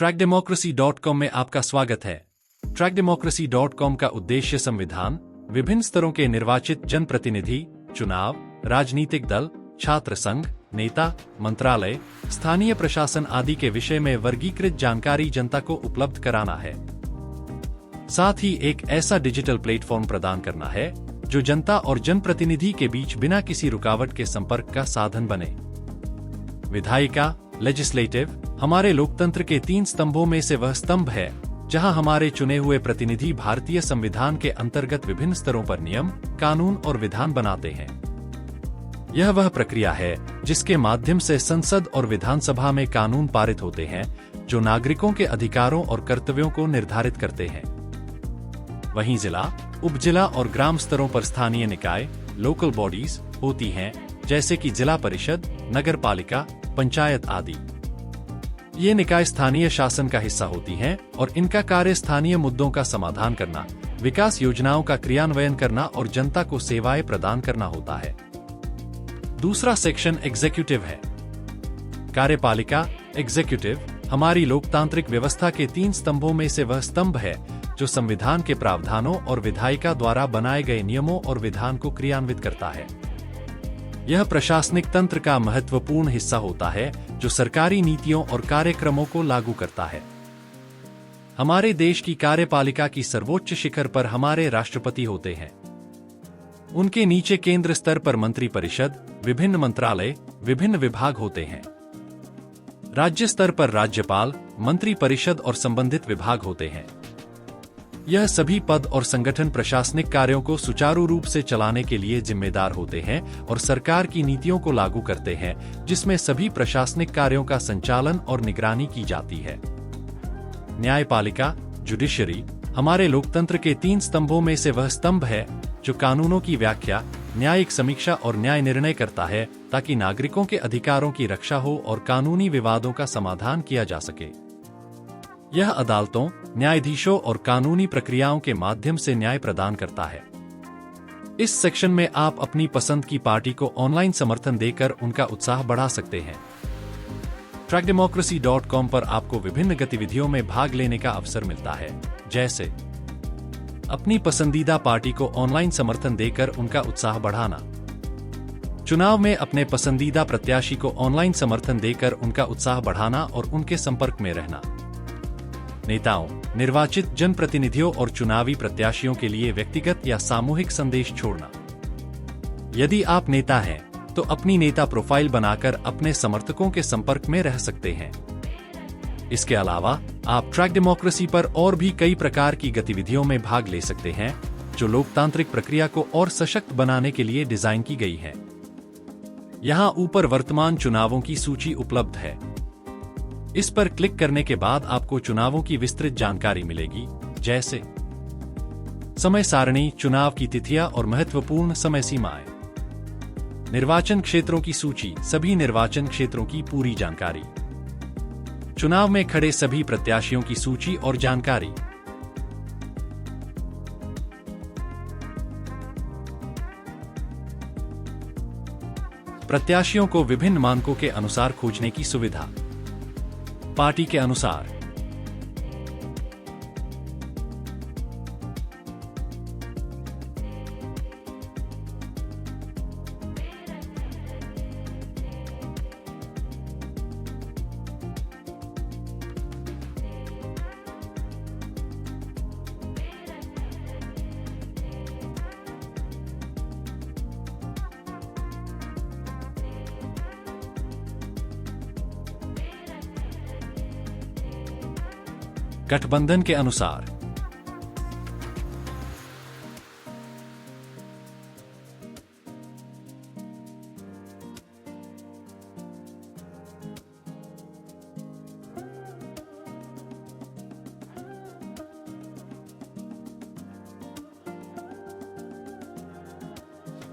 trackdemocracy.com में आपका स्वागत है। trackdemocracy.com का उद्देश्य संविधान, विभिन्न स्तरों के निर्वाचित जनप्रतिनिधि, चुनाव, राजनीतिक दल, छात्र संघ, नेता, मंत्रालय, स्थानीय प्रशासन आदि के विषय में वर्गीकृत जानकारी जनता को उपलब्ध कराना है। साथ ही एक ऐसा डिजिटल प्लेटफॉर्म प्रदान करना है जो जनता और जनप्रतिनिधि के बीच बिना किसी रुकावट के संपर्क का साधन बने। विधायिका, लेजिस्लेटिव, हमारे लोकतंत्र के 3 स्तंभों में से वह स्तंभ है जहां हमारे चुने हुए प्रतिनिधि भारतीय संविधान के अंतर्गत विभिन्न स्तरों पर नियम, कानून और विधान बनाते हैं। यह वह प्रक्रिया है जिसके माध्यम से संसद और विधानसभा में कानून पारित होते हैं जो नागरिकों के अधिकारों और कर्तव्यों को निर्धारित करते हैं। वहीं जिला, उपजिला और ग्राम स्तरों पर स्थानीय निकाय, लोकल बॉडीज होती हैं, जैसे कि जिला परिषद, नगर पालिका, पंचायत आदि। ये निकाय स्थानीय शासन का हिस्सा होती हैं और इनका कार्य स्थानीय मुद्दों का समाधान करना, विकास योजनाओं का क्रियान्वयन करना और जनता को सेवाएं प्रदान करना होता है। दूसरा सेक्शन एग्जीक्यूटिव है। कार्यपालिका, एग्जीक्यूटिव, हमारी लोकतांत्रिक व्यवस्था के 3 स्तंभों में से वह स्तंभ है जो संविधान के प्रावधानों और विधायिका द्वारा बनाए गए नियमों और विधान को क्रियान्वित करता है। यह प्रशासनिक तंत्र का महत्वपूर्ण हिस्सा होता है जो सरकारी नीतियों और कार्यक्रमों को लागू करता है। हमारे देश की कार्यपालिका की सर्वोच्च शिखर पर हमारे राष्ट्रपति होते हैं। उनके नीचे केंद्र स्तर पर मंत्री परिषद, विभिन्न मंत्रालय, विभिन्न विभाग होते हैं। राज्य स्तर पर राज्यपाल, मंत्री परिषद और संबंधित विभाग होते हैं। यह सभी पद और संगठन प्रशासनिक कार्यों को सुचारू रूप से चलाने के लिए जिम्मेदार होते हैं और सरकार की नीतियों को लागू करते हैं, जिसमें सभी प्रशासनिक कार्यों का संचालन और निगरानी की जाती है। न्यायपालिका, जुडिशरी, हमारे लोकतंत्र के 3 स्तंभों में से वह स्तंभ है जो कानूनों की व्याख्या, न्यायिक समीक्षा और न्याय निर्णय करता है ताकि नागरिकों के अधिकारों की रक्षा हो और कानूनी विवादों का समाधान किया जा सके। यह अदालतों, न्यायाधीशों और कानूनी प्रक्रियाओं के माध्यम से न्याय प्रदान करता है। इस सेक्शन में आप अपनी पसंद की पार्टी को ऑनलाइन समर्थन देकर उनका उत्साह बढ़ा सकते हैं। trackdemocracy.com पर आपको विभिन्न गतिविधियों में भाग लेने का अवसर मिलता है, जैसे अपनी पसंदीदा पार्टी को ऑनलाइन समर्थन देकर उनका उत्साह बढ़ाना, चुनाव में अपने पसंदीदा प्रत्याशी को ऑनलाइन समर्थन देकर उनका उत्साह बढ़ाना और उनके संपर्क में रहना, नेताओं, निर्वाचित जनप्रतिनिधियों और चुनावी प्रत्याशियों के लिए व्यक्तिगत या सामूहिक संदेश छोड़ना। यदि आप नेता हैं तो अपनी नेता प्रोफाइल बनाकर अपने समर्थकों के संपर्क में रह सकते हैं। इसके अलावा आप ट्रैक डेमोक्रेसी पर और भी कई प्रकार की गतिविधियों में भाग ले सकते हैं जो लोकतांत्रिक प्रक्रिया को और सशक्त बनाने के लिए डिजाइन की गई है। यहाँ ऊपर वर्तमान चुनावों की सूची उपलब्ध है। इस पर क्लिक करने के बाद आपको चुनावों की विस्तृत जानकारी मिलेगी, जैसे समय सारणी, चुनाव की तिथियां और महत्वपूर्ण समय सीमाएं, निर्वाचन क्षेत्रों की सूची, सभी निर्वाचन क्षेत्रों की पूरी जानकारी, चुनाव में खड़े सभी प्रत्याशियों की सूची और जानकारी, प्रत्याशियों को विभिन्न मानकों के अनुसार खोजने की सुविधा, पार्टी के अनुसार, गठबंधन के अनुसार,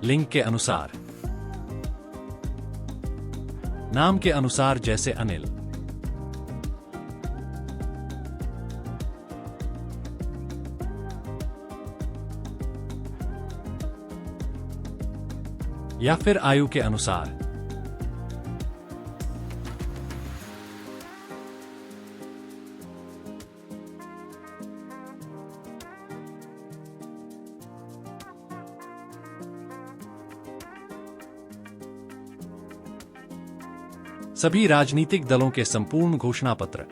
लिंग के अनुसार, नाम के अनुसार जैसे अनिल, या फिर आयु के अनुसार। सभी राजनीतिक दलों के संपूर्ण घोषणा पत्र,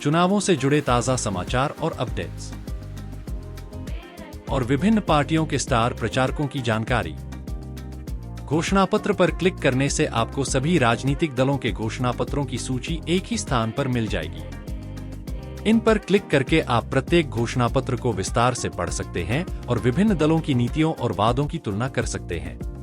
चुनावों से जुड़े ताजा समाचार और अपडेट्स, और विभिन्न पार्टियों के स्टार प्रचारकों की जानकारी। घोषणा पत्र पर क्लिक करने से आपको सभी राजनीतिक दलों के घोषणा पत्रों की सूची एक ही स्थान पर मिल जाएगी। इन पर क्लिक करके आप प्रत्येक घोषणा पत्र को विस्तार से पढ़ सकते हैं और विभिन्न दलों की नीतियों और वादों की तुलना कर सकते हैं।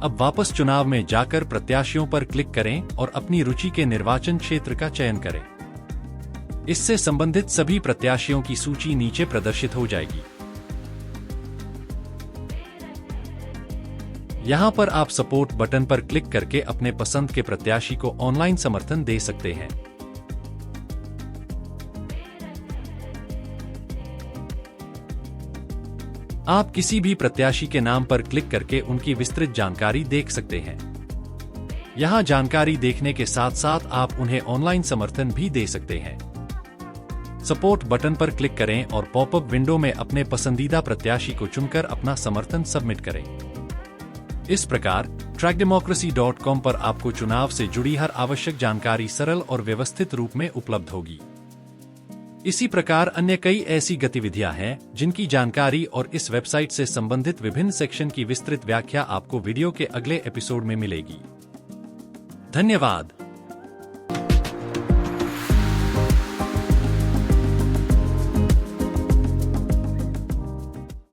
अब वापस चुनाव में जाकर प्रत्याशियों पर क्लिक करें और अपनी रुचि के निर्वाचन क्षेत्र का चयन करें। इससे संबंधित सभी प्रत्याशियों की सूची नीचे प्रदर्शित हो जाएगी। यहां पर आप सपोर्ट बटन पर क्लिक करके अपने पसंद के प्रत्याशी को ऑनलाइन समर्थन दे सकते हैं। आप किसी भी प्रत्याशी के नाम पर क्लिक करके उनकी विस्तृत जानकारी देख सकते हैं। यहां जानकारी देखने के साथ साथ आप उन्हें ऑनलाइन समर्थन भी दे सकते हैं। सपोर्ट बटन पर क्लिक करें और पॉपअप विंडो में अपने पसंदीदा प्रत्याशी को चुनकर अपना समर्थन सबमिट करें। इस प्रकार trackdemocracy.com पर आपको चुनाव से जुड़ी हर आवश्यक जानकारी सरल और व्यवस्थित रूप में उपलब्ध होगी। इसी प्रकार अन्य कई ऐसी गतिविधियां हैं जिनकी जानकारी और इस वेबसाइट से संबंधित विभिन्न सेक्शन की विस्तृत व्याख्या आपको वीडियो के अगले एपिसोड में मिलेगी। धन्यवाद।